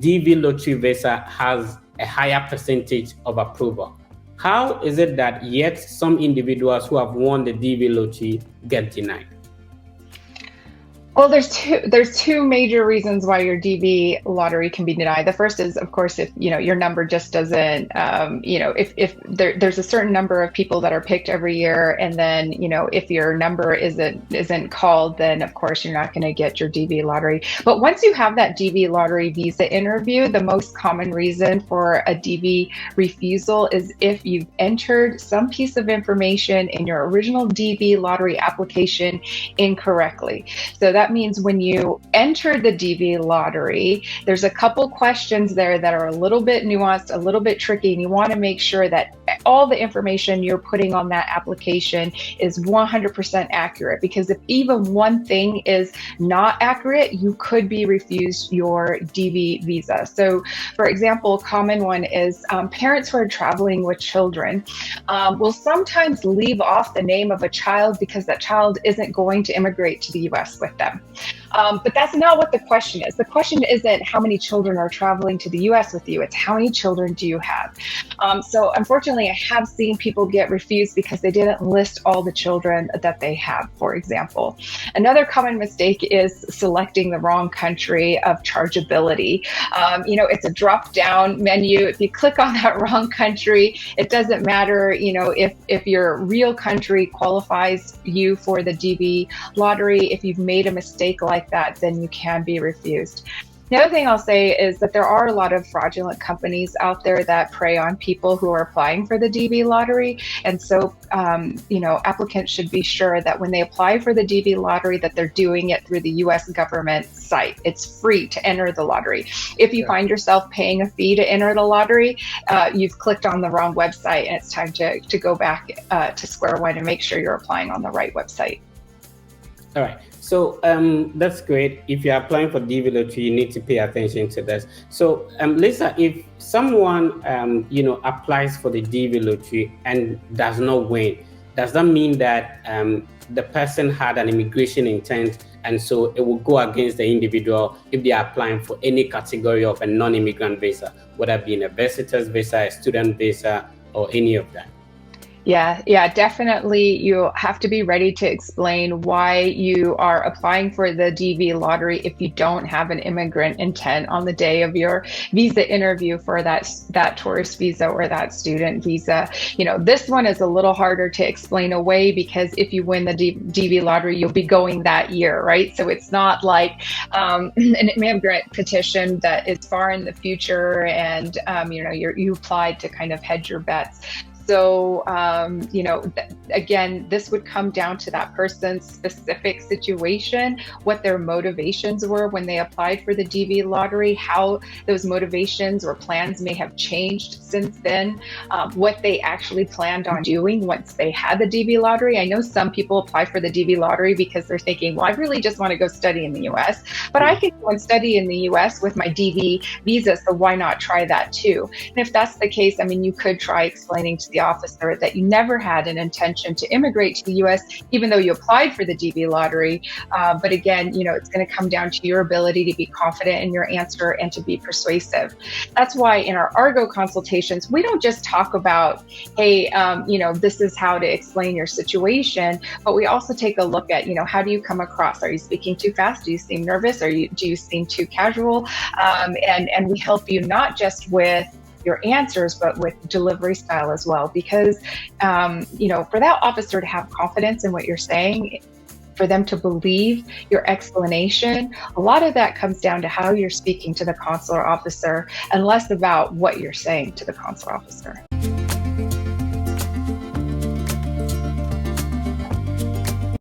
DV lottery visa has a higher percentage of approval. How is it that yet some individuals who have won the DV lottery get denied? Well, there's two major reasons why your DV lottery can be denied. The first is, of course, if your number just doesn't, if there's a certain number of people that are picked every year, and then if your number isn't called, then of course you're not going to get your DV lottery. But once you have that DV lottery visa interview, the most common reason for a DV refusal is if you've entered some piece of information in your original DV lottery application incorrectly. So that means when you enter the DV lottery, there's a couple questions there that are a little bit nuanced, a little bit tricky, and you want to make sure that all the information you're putting on that application is 100% accurate, because if even one thing is not accurate, you could be refused your DV visa. So for example, a common one is parents who are traveling with children will sometimes leave off the name of a child because that child isn't going to immigrate to the US with them. But that's not what the question is. The question isn't how many children are traveling to the US with you, it's how many children do you have? So unfortunately, I have seen people get refused because they didn't list all the children that they have, for example. Another common mistake is selecting the wrong country of chargeability. It's a drop-down menu. If you click on that wrong country, it doesn't matter, if your real country qualifies you for the DV lottery. If you've made a mistake like that, then you can be refused. The other thing I'll say is that there are a lot of fraudulent companies out there that prey on people who are applying for the DV lottery. And so, applicants should be sure that when they apply for the DV lottery, that they're doing it through the US government site. It's free to enter the lottery. If you find yourself paying a fee to enter the lottery, you've clicked on the wrong website, and it's time to go back to square one and make sure you're applying on the right website. All right. So that's great. If you're applying for DV lottery, you need to pay attention to this. So Lisa, if someone applies for the DV lottery and does not win, does that mean that the person had an immigration intent, and so it will go against the individual if they are applying for any category of a non-immigrant visa, whether it be a visitor's visa, a student visa, or any of that? Yeah, definitely. You have to be ready to explain why you are applying for the DV lottery if you don't have an immigrant intent on the day of your visa interview for that tourist visa or that student visa. This one is a little harder to explain away, because if you win the DV lottery, you'll be going that year, right? So it's not like an immigrant petition that is far in the future, and you applied to kind of hedge your bets. So, again, this would come down to that person's specific situation, what their motivations were when they applied for the DV lottery, how those motivations or plans may have changed since then, what they actually planned on doing once they had the DV lottery. I know some people apply for the DV lottery because they're thinking, well, I really just want to go study in the US, but I can go and study in the US with my DV visa, so why not try that too? And if that's the case, you could try explaining to the officer that you never had an intention to immigrate to the US, even though you applied for the DV lottery. But again, it's going to come down to your ability to be confident in your answer and to be persuasive. That's why in our Argo consultations, we don't just talk about, hey, this is how to explain your situation, but we also take a look at, how do you come across? Are you speaking too fast? Do you seem nervous? Do you seem too casual? And we help you not just with your answers, but with delivery style as well. Because, for that officer to have confidence in what you're saying, for them to believe your explanation, a lot of that comes down to how you're speaking to the consular officer and less about what you're saying to the consular officer.